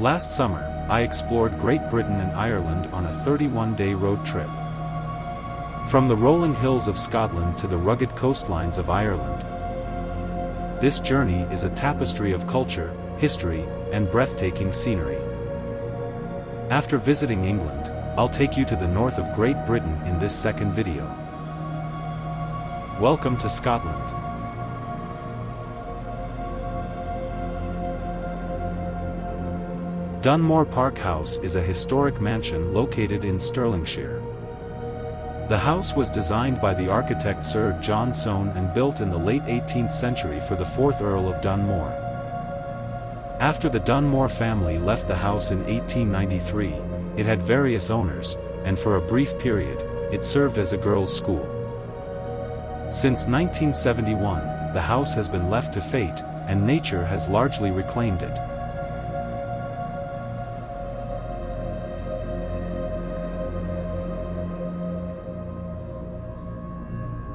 Last summer, I explored Great Britain and Ireland on a 31-day road trip. From the rolling hills of Scotland to the rugged coastlines of Ireland. This journey is a tapestry of culture, history, and breathtaking scenery. After visiting England, I'll take you to the north of Great Britain in this second video. Welcome to Scotland. Dunmore Park House is a historic mansion located in Stirlingshire. The house was designed by the architect Sir John Soane and built in the late 18th century for the 4th Earl of Dunmore. After the Dunmore family left the house in 1893, it had various owners, and for a brief period, it served as a girls' school. Since 1971, the house has been left to fate, and nature has largely reclaimed it.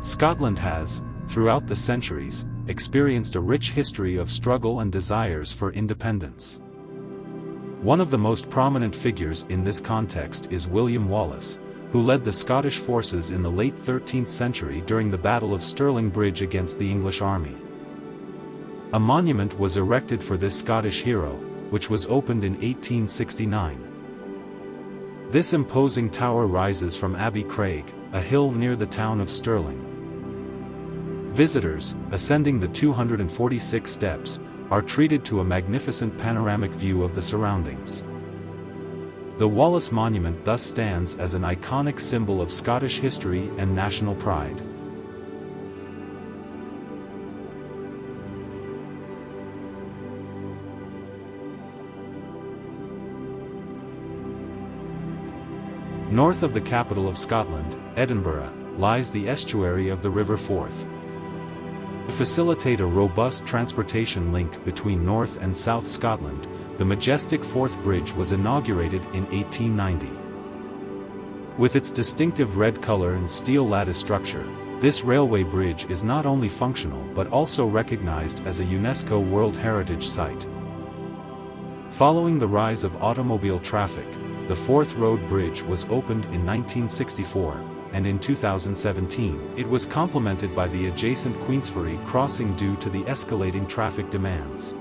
Scotland has, throughout the centuries, experienced a rich history of struggle and desires for independence. One of the most prominent figures in this context is William Wallace, who led the Scottish forces in the late 13th century during the Battle of Stirling Bridge against the English army. A monument was erected for this Scottish hero, which was opened in 1869. This imposing tower rises from Abbey Craig, a hill near the town of Stirling. Visitors, ascending the 246 steps, are treated to a magnificent panoramic view of the surroundings. The Wallace Monument thus stands as an iconic symbol of Scottish history and national pride. North of the capital of Scotland, Edinburgh, lies the estuary of the River Forth. To facilitate a robust transportation link between North and South Scotland, the majestic Forth Bridge was inaugurated in 1890. With its distinctive red color and steel lattice structure, this railway bridge is not only functional but also recognized as a UNESCO World Heritage Site. Following the rise of automobile traffic, the Forth Road Bridge was opened in 1964, and in 2017, it was complemented by the adjacent Queensferry crossing due to the escalating traffic demands.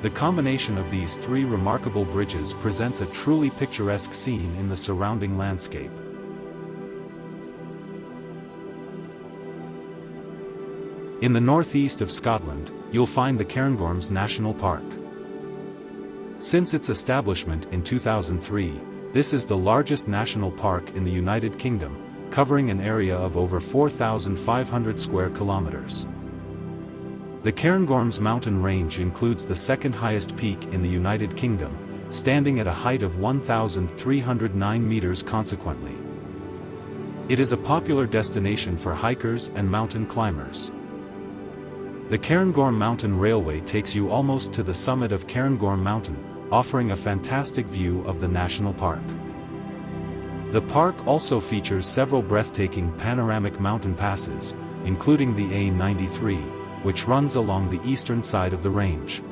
The combination of these three remarkable bridges presents a truly picturesque scene in the surrounding landscape. In the northeast of Scotland, you'll find the Cairngorms National Park. Since its establishment in 2003, this is the largest national park in the United Kingdom, covering an area of over 4,500 square kilometers. The Cairngorms mountain range includes the second highest peak in the United Kingdom, standing at a height of 1,309 meters consequently. It is a popular destination for hikers and mountain climbers. The Cairngorm Mountain Railway takes you almost to the summit of Cairngorm Mountain, offering a fantastic view of the national park. The park also features several breathtaking panoramic mountain passes, including the A93, which runs along the eastern side of the range.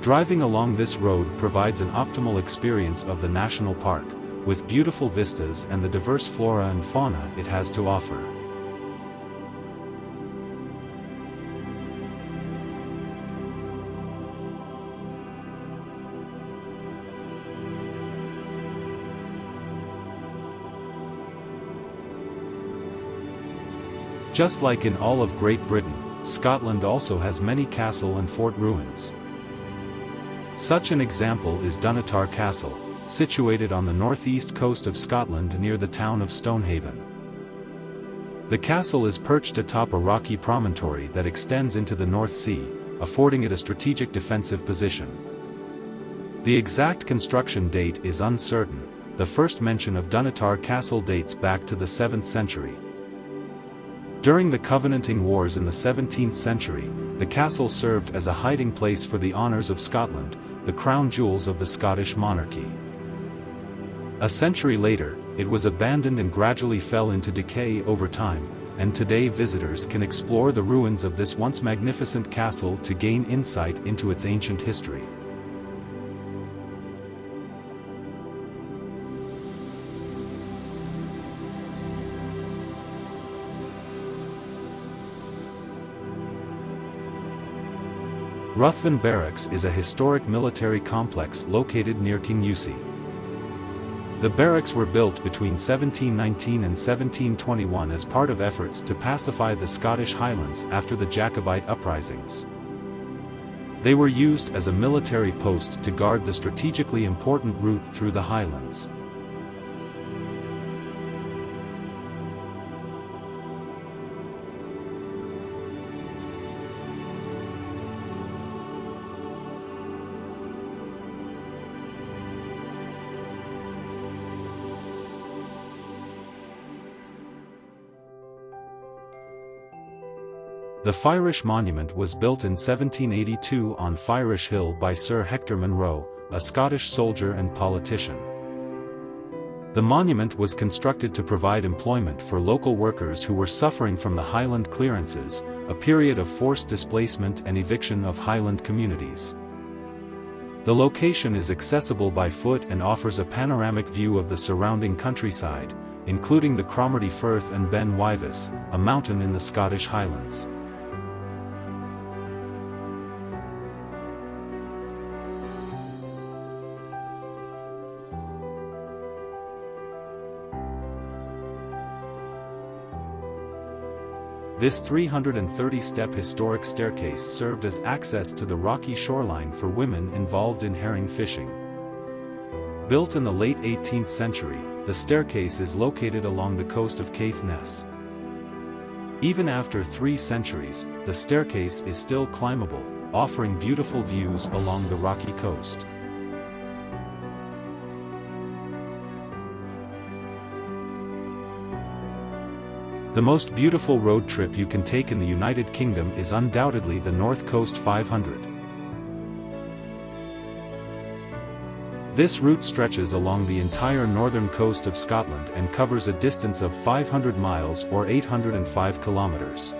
Driving along this road provides an optimal experience of the national park, with beautiful vistas and the diverse flora and fauna it has to offer. Just like in all of Great Britain, Scotland also has many castle and fort ruins. Such an example is Dunnottar Castle, situated on the northeast coast of Scotland near the town of Stonehaven. The castle is perched atop a rocky promontory that extends into the North Sea, affording it a strategic defensive position. The exact construction date is uncertain. The first mention of Dunnottar Castle dates back to the 7th century. During the Covenanting Wars in the 17th century, the castle served as a hiding place for the honours of Scotland, the crown jewels of the Scottish monarchy. A century later, it was abandoned and gradually fell into decay over time, and today visitors can explore the ruins of this once magnificent castle to gain insight into its ancient history. Ruthven Barracks is a historic military complex located near Kingussie. The barracks were built between 1719 and 1721 as part of efforts to pacify the Scottish Highlands after the Jacobite uprisings. They were used as a military post to guard the strategically important route through the Highlands. The Fyrish Monument was built in 1782 on Fyrish Hill by Sir Hector Munro, a Scottish soldier and politician. The monument was constructed to provide employment for local workers who were suffering from the Highland clearances, a period of forced displacement and eviction of Highland communities. The location is accessible by foot and offers a panoramic view of the surrounding countryside, including the Cromarty Firth and Ben Wyvis, a mountain in the Scottish Highlands. This 330-step historic staircase served as access to the rocky shoreline for women involved in herring fishing. Built in the late 18th century, the staircase is located along the coast of Caithness. Even after 3 centuries, the staircase is still climbable, offering beautiful views along the rocky coast. The most beautiful road trip you can take in the United Kingdom is undoubtedly the North Coast 500. This route stretches along the entire northern coast of Scotland and covers a distance of 500 miles or 805 kilometers.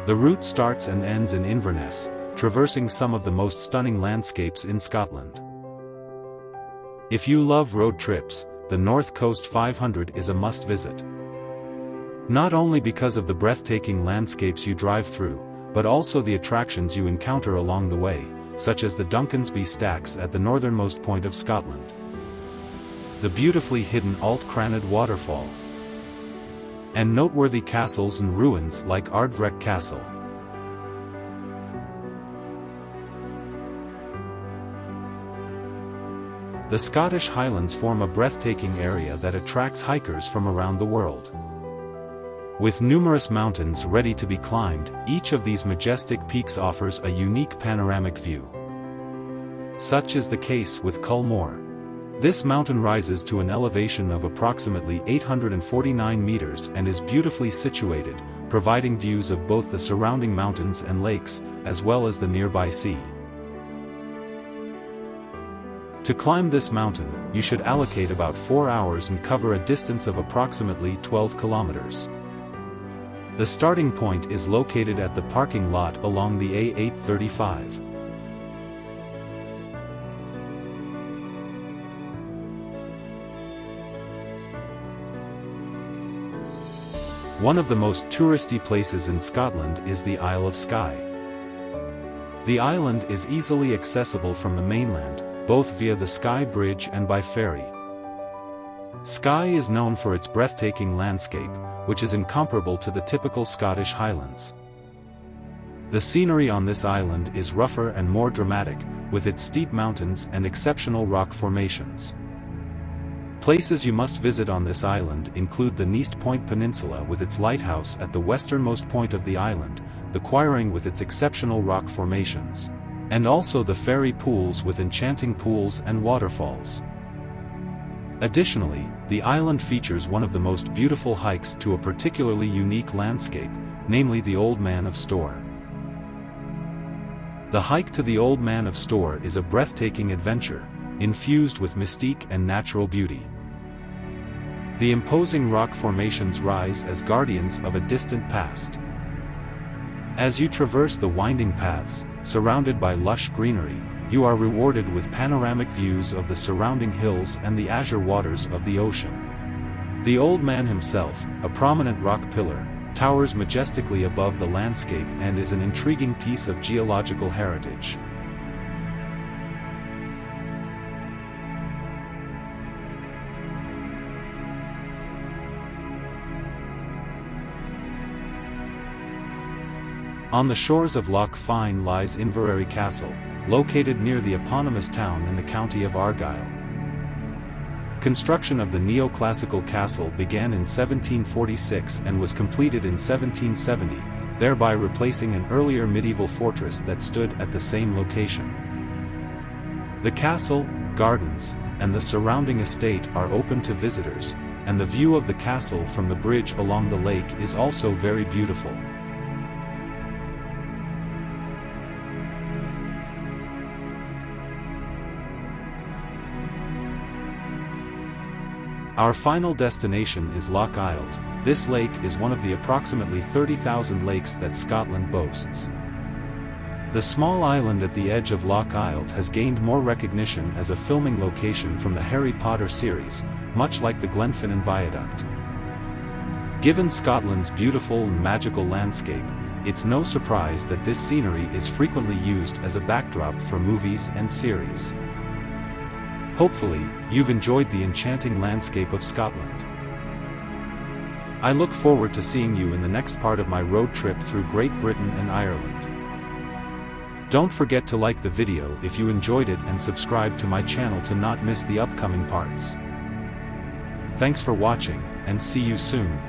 The route starts and ends in Inverness, traversing some of the most stunning landscapes in Scotland. If you love road trips, the North Coast 500 is a must-visit. Not only because of the breathtaking landscapes you drive through, but also the attractions you encounter along the way, such as the Duncansby Stacks at the northernmost point of Scotland, the beautifully hidden Eilt Craned waterfall, and noteworthy castles and ruins like Ardvreck Castle. The Scottish Highlands form a breathtaking area that attracts hikers from around the world. With numerous mountains ready to be climbed, each of these majestic peaks offers a unique panoramic view. Such is the case with Culmore. This mountain rises to an elevation of approximately 849 meters and is beautifully situated, providing views of both the surrounding mountains and lakes, as well as the nearby sea. To climb this mountain, you should allocate about 4 hours and cover a distance of approximately 12 kilometers. The starting point is located at the parking lot along the A835. One of the most touristy places in Scotland is the Isle of Skye. The island is easily accessible from the mainland, both via the Skye Bridge and by ferry. Skye is known for its breathtaking landscape, which is incomparable to the typical Scottish Highlands. The scenery on this island is rougher and more dramatic, with its steep mountains and exceptional rock formations. Places you must visit on this island include the Neast Point Peninsula with its lighthouse at the westernmost point of the island, the Quairing with its exceptional rock formations, and also the fairy pools with enchanting pools and waterfalls. Additionally, the island features one of the most beautiful hikes to a particularly unique landscape, namely the Old Man of Storr. The hike to the Old Man of Storr is a breathtaking adventure, infused with mystique and natural beauty. The imposing rock formations rise as guardians of a distant past. As you traverse the winding paths, surrounded by lush greenery, you are rewarded with panoramic views of the surrounding hills and the azure waters of the ocean. The Old Man himself, a prominent rock pillar, towers majestically above the landscape and is an intriguing piece of geological heritage. On the shores of Loch Fyne lies Inverary Castle, located near the eponymous town in the county of Argyll. Construction of the neoclassical castle began in 1746 and was completed in 1770, thereby replacing an earlier medieval fortress that stood at the same location. The castle, gardens, and the surrounding estate are open to visitors, and the view of the castle from the bridge along the lake is also very beautiful. Our final destination is Loch Eilt. This lake is one of the approximately 30,000 lakes that Scotland boasts. The small island at the edge of Loch Eilt has gained more recognition as a filming location from the Harry Potter series, much like the Glenfinnan Viaduct. Given Scotland's beautiful and magical landscape, it's no surprise that this scenery is frequently used as a backdrop for movies and series. Hopefully, you've enjoyed the enchanting landscape of Scotland. I look forward to seeing you in the next part of my road trip through Great Britain and Ireland. Don't forget to like the video if you enjoyed it and subscribe to my channel to not miss the upcoming parts. Thanks for watching, and see you soon.